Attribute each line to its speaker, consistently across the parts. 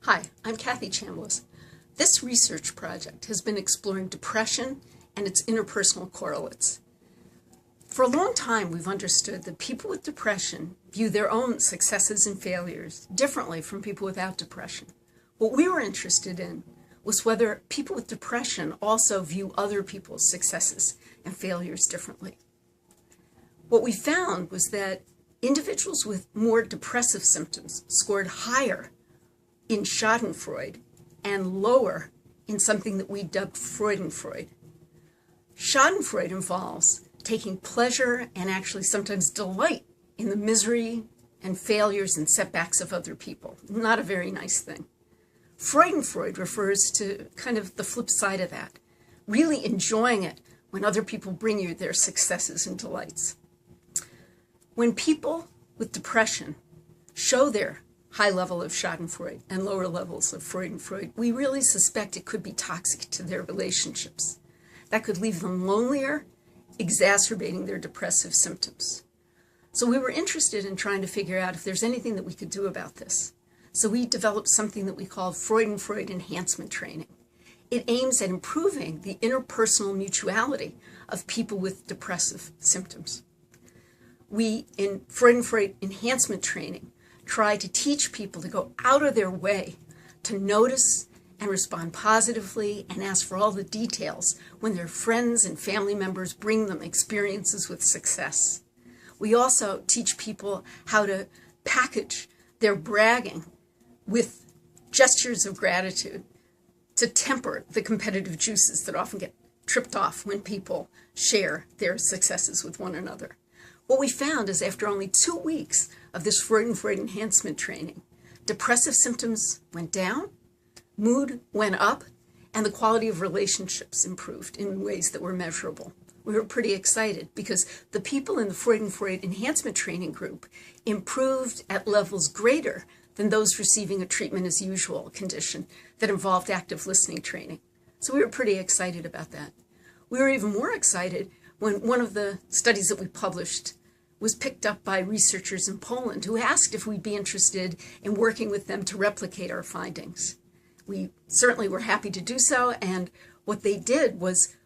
Speaker 1: Hi, I'm Kathy Chambliss. This research project has been exploring depression and its interpersonal correlates. For a long time, we've understood that people with depression view their own successes and failures differently from people without depression. What we were interested in was whether people with depression also view other people's successes and failures differently. What we found was that individuals with more depressive symptoms scored higher in Schadenfreude and lower in something that we dubbed Freudenfreude. Schadenfreude involves taking pleasure and actually sometimes delight in the misery and failures and setbacks of other people. Not a very nice thing. Freudenfreude refers to kind of the flip side of that, really enjoying it when other people bring you their successes and delights. When people with depression show their high level of Schadenfreude and lower levels of Freudenfreude, we really suspect it could be toxic to their relationships. That could leave them lonelier, exacerbating their depressive symptoms. So we were interested in trying to figure out if there's anything that we could do about this. So we developed something that we call Freudenfreude enhancement training. It aims at improving the interpersonal mutuality of people with depressive symptoms. We, in Freudenfreude enhancement training, try to teach people to go out of their way to notice and respond positively and ask for all the details when their friends and family members bring them experiences with success. We also teach people how to package their bragging with gestures of gratitude to temper the competitive juices that often get tripped off when people share their successes with one another. What we found is after only 2 weeks of this Freudenfreude enhancement training, depressive symptoms went down, mood went up, and the quality of relationships improved in ways that were measurable. We were pretty excited because the people in the Freudenfreude enhancement training group improved at levels greater than those receiving a treatment as usual condition that involved active listening training. So we were pretty excited about that. We were even more excited when one of the studies that we published was picked up by researchers in Poland who asked if we'd be interested in working with them to replicate our findings. We certainly were happy to do so, and what they did was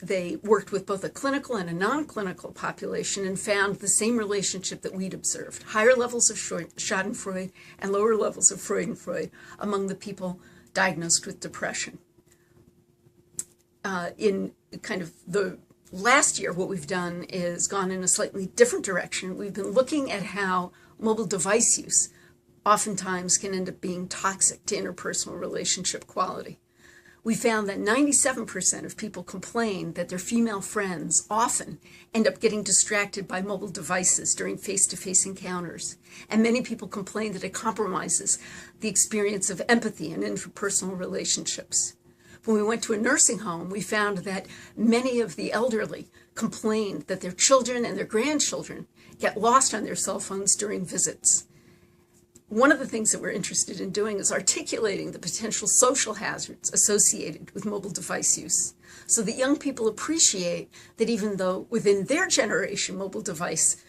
Speaker 1: they worked with both a clinical and a non-clinical population and found the same relationship that we'd observed, higher levels of Schadenfreude and lower levels of Freudenfreude among the people diagnosed with depression. In kind of the last year, what we've done is gone in a slightly different direction. We've been looking at how mobile device use oftentimes can end up being toxic to interpersonal relationship quality. We found that 97% of people complain that their female friends often end up getting distracted by mobile devices during face-to-face encounters. And many people complain that it compromises the experience of empathy in interpersonal relationships. When we went to a nursing home, we found that many of the elderly complained that their children and their grandchildren get lost on their cell phones during visits. One of the things that we're interested in doing is articulating the potential social hazards associated with mobile device use so that young people appreciate that even though within their generation mobile device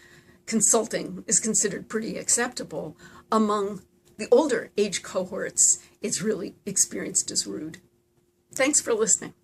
Speaker 1: consulting is considered pretty acceptable, among the older age cohorts, it's really experienced as rude. Thanks for listening.